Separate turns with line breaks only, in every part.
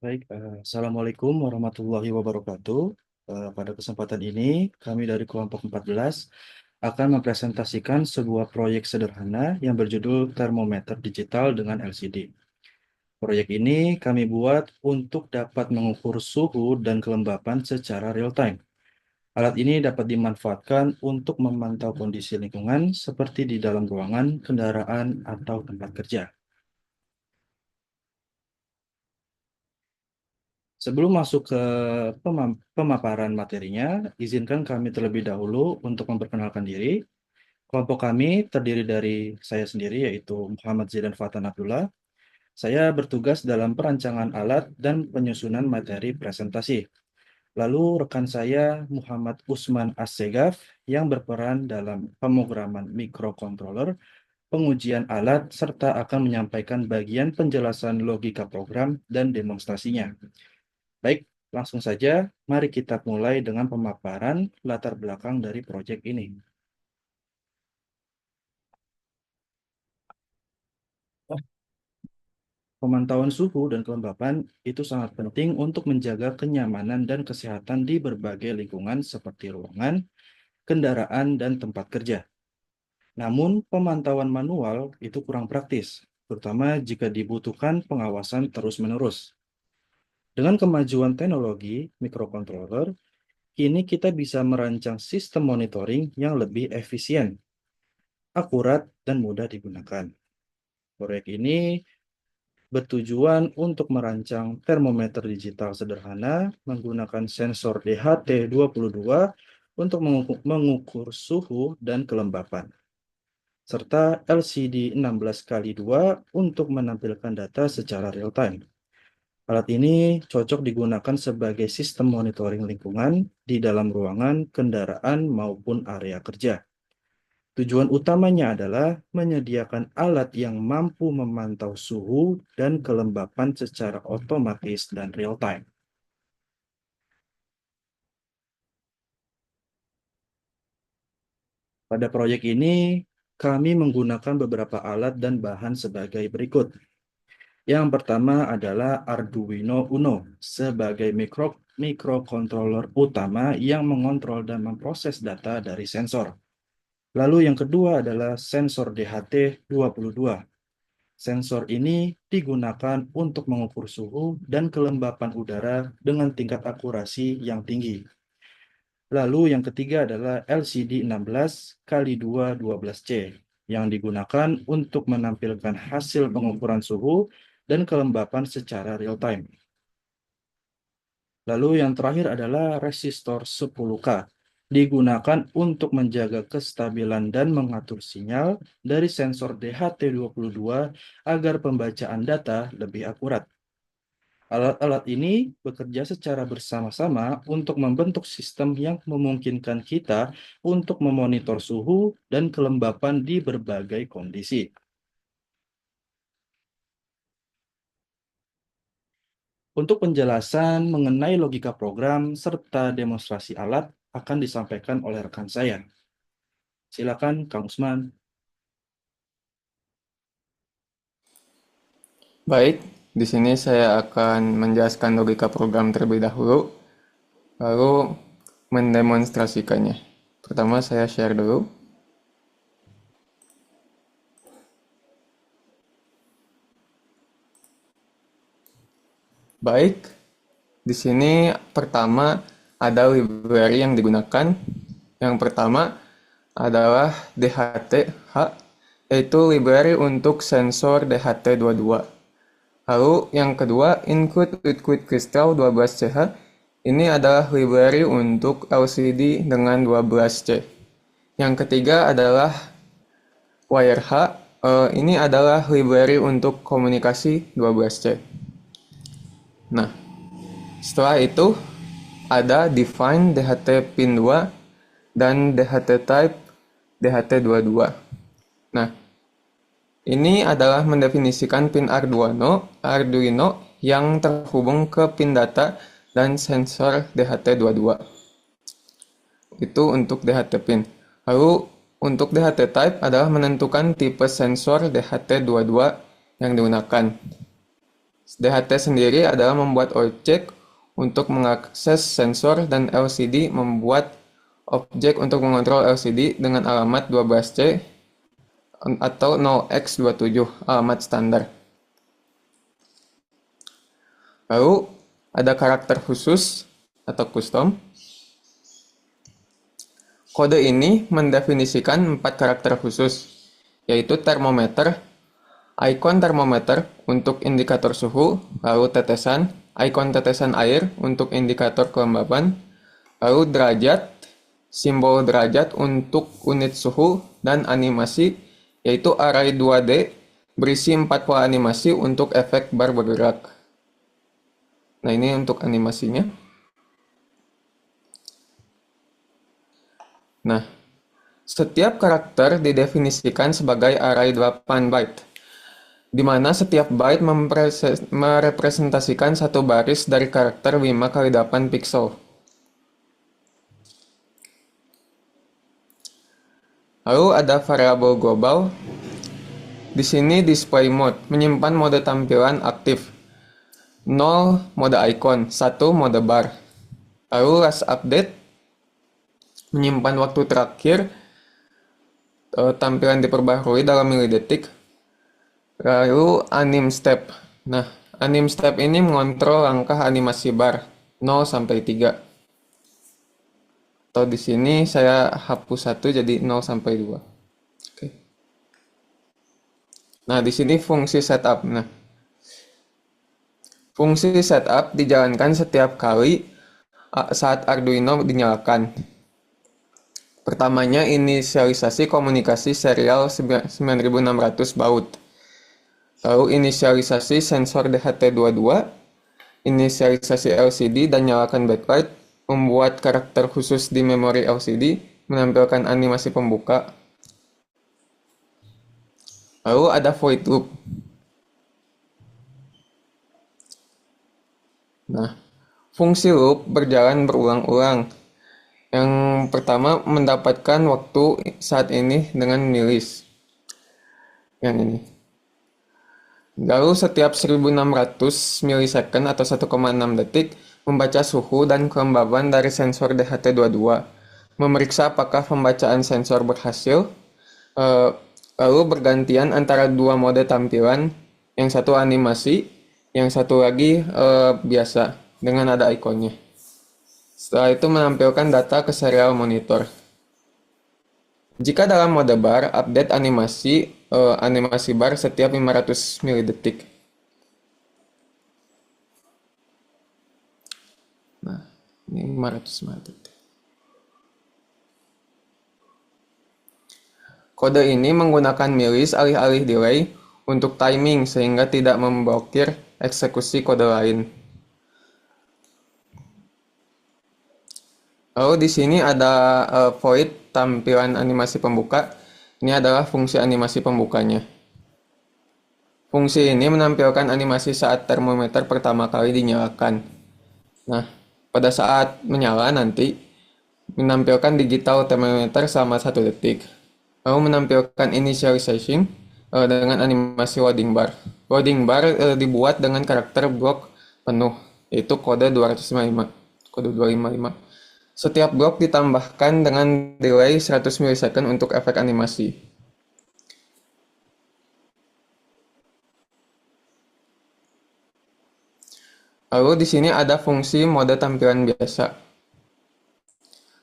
Baik, Assalamualaikum warahmatullahi wabarakatuh. Pada kesempatan ini, kami dari kelompok 14 akan mempresentasikan sebuah proyek sederhana yang berjudul termometer digital dengan LCD. Proyek ini kami buat untuk dapat mengukur suhu dan kelembapan secara real time. Alat ini dapat dimanfaatkan untuk memantau kondisi lingkungan seperti di dalam ruangan, kendaraan, atau tempat kerja. Sebelum masuk ke pemaparan materinya, izinkan kami terlebih dahulu untuk memperkenalkan diri. Kelompok kami terdiri dari saya sendiri, yaitu Muhammad Zidan Fatan Abdullah. Saya bertugas dalam perancangan alat dan penyusunan materi presentasi. Lalu rekan saya Muhammad Usman Assegaf yang berperan dalam pemrograman mikrokontroler, pengujian alat, serta akan menyampaikan bagian penjelasan logika program dan demonstrasinya. Baik, langsung saja. Mari kita mulai dengan pemaparan latar belakang dari proyek ini. Pemantauan suhu dan kelembapan itu sangat penting untuk menjaga kenyamanan dan kesehatan di berbagai lingkungan seperti ruangan, kendaraan, dan tempat kerja. Namun, pemantauan manual itu kurang praktis, terutama jika dibutuhkan pengawasan terus-menerus. Dengan kemajuan teknologi mikrocontroller, kini kita bisa merancang sistem monitoring yang lebih efisien, akurat, dan mudah digunakan. Proyek ini bertujuan untuk merancang termometer digital sederhana menggunakan sensor DHT22 untuk mengukur suhu dan kelembapan, serta LCD 16x2 untuk menampilkan data secara real-time. Alat ini cocok digunakan sebagai sistem monitoring lingkungan di dalam ruangan, kendaraan, maupun area kerja. Tujuan utamanya adalah menyediakan alat yang mampu memantau suhu dan kelembapan secara otomatis dan real time. Pada proyek ini, kami menggunakan beberapa alat dan bahan sebagai berikut. Yang pertama adalah Arduino Uno sebagai mikrokontroler utama yang mengontrol dan memproses data dari sensor. Lalu yang kedua adalah sensor DHT22. Sensor ini digunakan untuk mengukur suhu dan kelembapan udara dengan tingkat akurasi yang tinggi. Lalu yang ketiga adalah LCD 16x2 12C yang digunakan untuk menampilkan hasil pengukuran suhu dan kelembapan secara real time. Lalu yang terakhir adalah resistor 10K, digunakan untuk menjaga kestabilan dan mengatur sinyal dari sensor DHT22 agar pembacaan data lebih akurat. Alat-alat ini bekerja secara bersama-sama untuk membentuk sistem yang memungkinkan kita untuk memonitor suhu dan kelembapan di berbagai kondisi. Untuk penjelasan mengenai logika program serta demonstrasi alat akan disampaikan oleh rekan saya. Silakan, Kang Usman.
Baik, di sini saya akan menjelaskan logika program terlebih dahulu, lalu mendemonstrasikannya. Pertama, saya share dulu. Baik, di sini pertama ada library yang digunakan. Yang pertama adalah DHT-H, yaitu library untuk sensor DHT22. Lalu yang kedua, Include Liquid Crystal 12CH. Ini adalah library untuk LCD dengan 12C. Yang ketiga adalah WireH. Ini adalah library untuk komunikasi 12C. Nah, setelah itu ada Define DHT pin 2 dan DHT type DHT22. Nah, ini adalah mendefinisikan pin Arduino yang terhubung ke pin data dan sensor DHT22. Itu untuk DHT pin. Lalu untuk DHT type adalah menentukan tipe sensor DHT22 yang digunakan. DHT sendiri adalah membuat objek untuk mengakses sensor, dan LCD membuat objek untuk mengontrol LCD dengan alamat 12C atau 0x27, alamat standar. Lalu ada karakter khusus atau custom. Kode ini mendefinisikan 4 karakter khusus, yaitu termometer, ikon termometer untuk indikator suhu, lalu tetesan, ikon tetesan air untuk indikator kelembaban, lalu derajat, simbol derajat untuk unit suhu, dan animasi, yaitu array 2D berisi 4 pola animasi untuk efek bar bergerak. Nah, ini untuk animasinya. Nah, setiap karakter didefinisikan sebagai array 8 byte, di mana setiap byte merepresentasikan satu baris dari karakter 5 kali 8 pixel. Lalu ada variabel global. Di sini display mode menyimpan mode tampilan aktif. 0 mode icon, 1 mode bar. Lalu last update menyimpan waktu terakhir, tampilan diperbaharui dalam milidetik. Lalu anim step. Nah, anim step ini mengontrol langkah animasi bar 0 sampai 3. Atau di sini saya hapus 1 jadi 0 sampai 2. Oke. Nah, di sini fungsi setup. Nah, fungsi setup dijalankan setiap kali saat Arduino dinyalakan. Pertamanya, inisialisasi komunikasi serial 9600 baud. Lalu inisialisasi sensor DHT22, inisialisasi LCD dan nyalakan backlight, membuat karakter khusus di memori LCD, menampilkan animasi pembuka. Lalu ada void loop. Nah, fungsi loop berjalan berulang-ulang. Yang pertama, mendapatkan waktu saat ini dengan milis. Yang ini. Lalu setiap 1600 milisecond atau 1,6 detik, membaca suhu dan kelembaban dari sensor DHT22. Memeriksa apakah pembacaan sensor berhasil. Lalu bergantian antara dua mode tampilan, yang satu animasi, yang satu lagi biasa dengan ada ikonnya. Setelah itu menampilkan data ke serial monitor. Jika dalam mode bar, update animasi bar setiap 500 milidetik. Nah, ini 500 milidetik. Kode ini menggunakan milis alih-alih delay untuk timing sehingga tidak memblokir eksekusi kode lain. Lalu di sini ada void tampilan animasi pembuka. Ini adalah fungsi animasi pembukanya. Fungsi ini menampilkan animasi saat termometer pertama kali dinyalakan. Nah, pada saat menyala nanti menampilkan digital termometer selama 1 detik. Lalu menampilkan initialization dengan animasi loading bar. Loading bar dibuat dengan karakter blok penuh, yaitu kode 255, kode 255. Setiap blok ditambahkan dengan delay 100 milisecond untuk efek animasi. Lalu di sini ada fungsi mode tampilan biasa.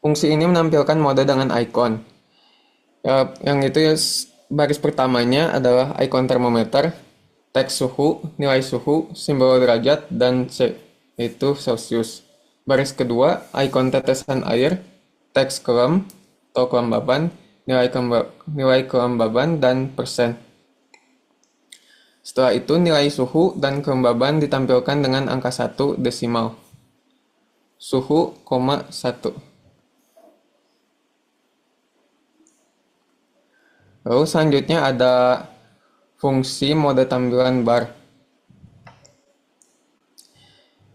Fungsi ini menampilkan mode dengan ikon. Yang itu baris pertamanya adalah ikon termometer, teks suhu, nilai suhu, simbol derajat, dan C, yaitu Celsius. Baris kedua, ikon tetesan air, teks kelem atau kelembaban, nilai kelembaban, dan persen. Setelah itu, nilai suhu dan kelembaban ditampilkan dengan angka 1 desimal. Suhu, 1. Lalu selanjutnya ada fungsi mode tampilan bar.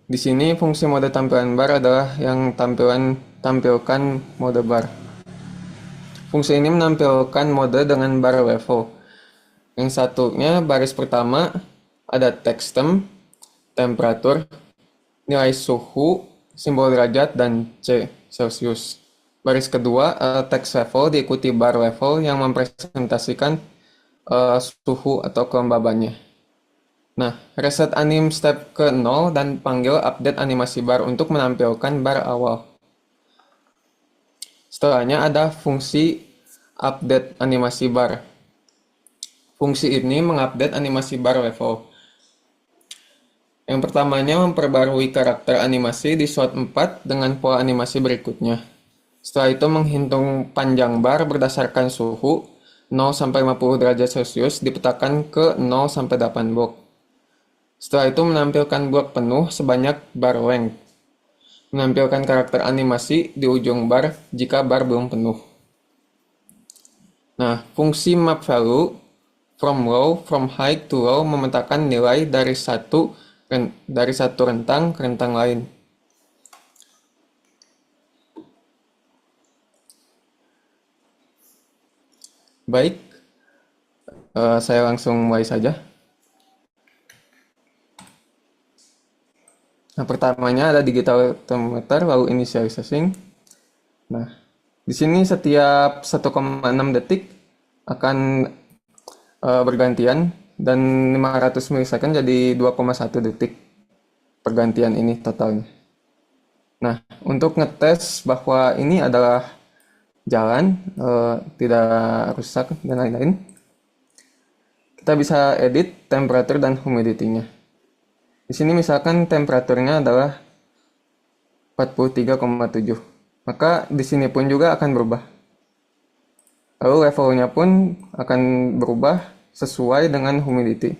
Di sini fungsi mode tampilan bar adalah yang tampilkan mode bar. Fungsi ini menampilkan mode dengan bar level. Yang satunya baris pertama ada text term, temperatur, nilai suhu, simbol derajat, dan C, Celsius. Baris kedua, text level diikuti bar level yang mempresentasikan suhu atau kelembabannya. Nah, reset anim step ke 0 dan panggil update animasi bar untuk menampilkan bar awal. Setelahnya ada fungsi update animasi bar. Fungsi ini mengupdate animasi bar level. Yang pertamanya memperbarui karakter animasi di slot 4 dengan pola animasi berikutnya. Setelah itu menghitung panjang bar berdasarkan suhu 0 sampai 50 derajat Celcius dipetakan ke 0 sampai 8 blok. Setelah itu menampilkan blok penuh sebanyak bar length. Menampilkan karakter animasi di ujung bar jika bar belum penuh. Nah, fungsi map value from high to low memetakan nilai dari satu rentang ke rentang lain. Baik, saya langsung mulai saja. Nah, pertamanya ada digital thermometer, lalu initializing. Nah, di sini setiap 1,6 detik akan bergantian dan 500 milisecond jadi 2,1 detik pergantian ini totalnya. Nah, untuk ngetes bahwa ini adalah jalan, tidak rusak dan lain-lain, kita bisa edit temperatur dan humidity-nya. Di sini misalkan temperaturnya adalah 43,7. Maka di sini pun juga akan berubah. Lalu levelnya pun akan berubah sesuai dengan humidity.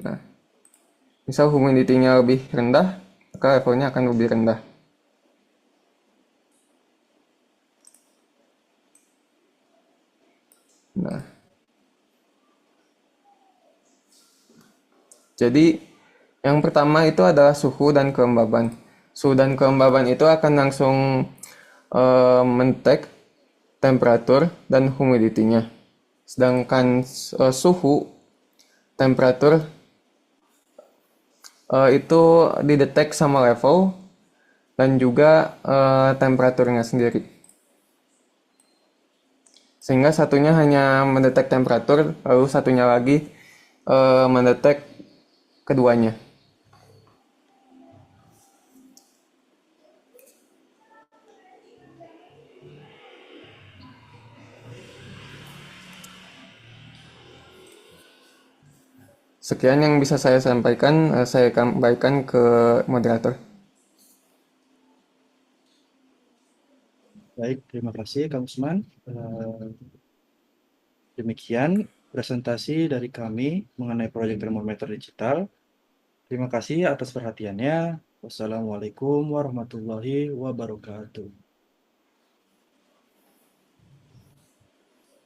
Nah, misal humidity-nya lebih rendah, maka levelnya akan lebih rendah. Nah, jadi yang pertama itu adalah suhu dan kelembaban. Suhu dan kelembaban itu akan langsung men-tag temperatur dan humidity-nya. Sedangkan suhu, temperatur itu didetek sama level dan juga temperaturnya sendiri. Sehingga satunya hanya mendetek temperatur, lalu satunya lagi mendetek keduanya. Sekian yang bisa saya sampaikan, saya kembalikan ke moderator.
Baik, terima kasih Kang Usman. Demikian presentasi dari kami mengenai proyek termometer digital. Terima kasih atas perhatiannya. Wassalamualaikum warahmatullahi wabarakatuh.